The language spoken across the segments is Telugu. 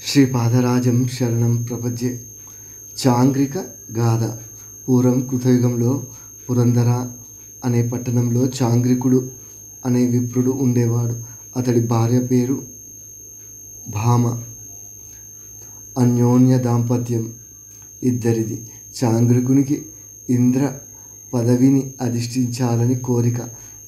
శ్రీపాదరాజం శరణం ప్రపంచే. చాంగ్రిక గాథ. పూర్వం కృతయుగంలో పురందర అనే పట్టణంలో చాంగ్రికుడు అనే విప్రుడు ఉండేవాడు. అతడి భార్య పేరు భామ. అన్యోన్య దాంపత్యం ఇద్దరిది. చాంగ్రికునికి ఇంద్ర పదవిని అధిష్ఠించాలని కోరిక.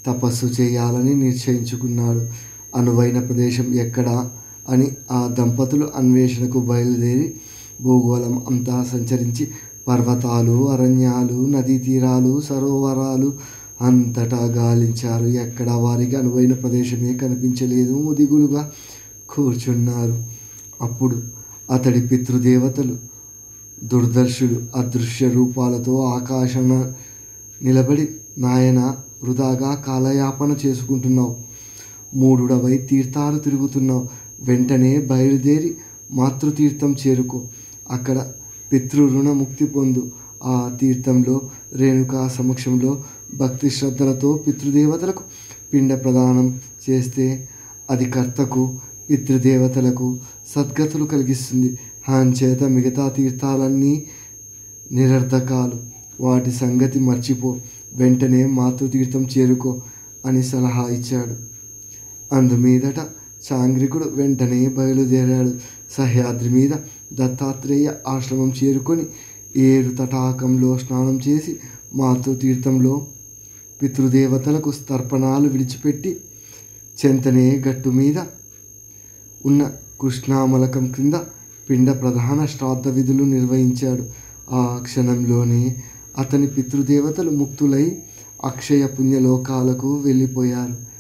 తపస్సు చేయాలని నిశ్చయించుకున్నాడు. అనువైన ప్రదేశం ఎక్కడా అని ఆ దంపతులు అన్వేషణకు బయలుదేరి భూగోళం అంతా సంచరించి పర్వతాలు, అరణ్యాలు, నదీ తీరాలు, సరోవరాలు అంతటా గాలించారు. ఎక్కడ వారికి అనువైన ప్రదేశమే కనిపించలేదు. దిగులుగా కూర్చున్నారు. అప్పుడు అతడి పితృదేవతలు దుర్దర్శులు అదృశ్య రూపాలతో ఆకాశాన నిలబడి, నాయన, వృధాగా కాలయాపన చేసుకుంటున్నావు, మూఢుడవై తీర్థాలు తిరుగుతున్నావు, వెంటనే బయలుదేరి మాతృతీర్థం చేరుకో, అక్కడ పితృ ముక్తి పొందు. ఆ తీర్థంలో రేణుకా సమక్షంలో భక్తి శ్రద్ధలతో పితృదేవతలకు పిండ ప్రదానం చేస్తే అది కర్తకు, పితృదేవతలకు సద్గతులు కలిగిస్తుంది. అంచేత మిగతా తీర్థాలన్నీ నిరర్ధకాలు, వాటి సంగతి మర్చిపో, వెంటనే మాతృతీర్థం చేరుకో అని సలహా ఇచ్చాడు. అందుమీదట చాంగ్రికుడు వెంటనే బయలుదేరాడు. సహ్యాద్రి మీద దత్తాత్రేయ ఆశ్రమం చేరుకొని ఏరు తటాకంలో స్నానం చేసి మాతృతీర్థంలో పితృదేవతలకు తర్పణాలు విడిచిపెట్టి చెంతనే గట్టు మీద ఉన్న కృష్ణామలకం క్రింద పిండ ప్రధాన శ్రాద్ధ విధులు నిర్వహించాడు. ఆ క్షణంలోనే అతని పితృదేవతలు ముక్తులై అక్షయ పుణ్యలోకాలకు వెళ్ళిపోయారు.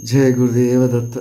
జయ గురుదేవ దత్త.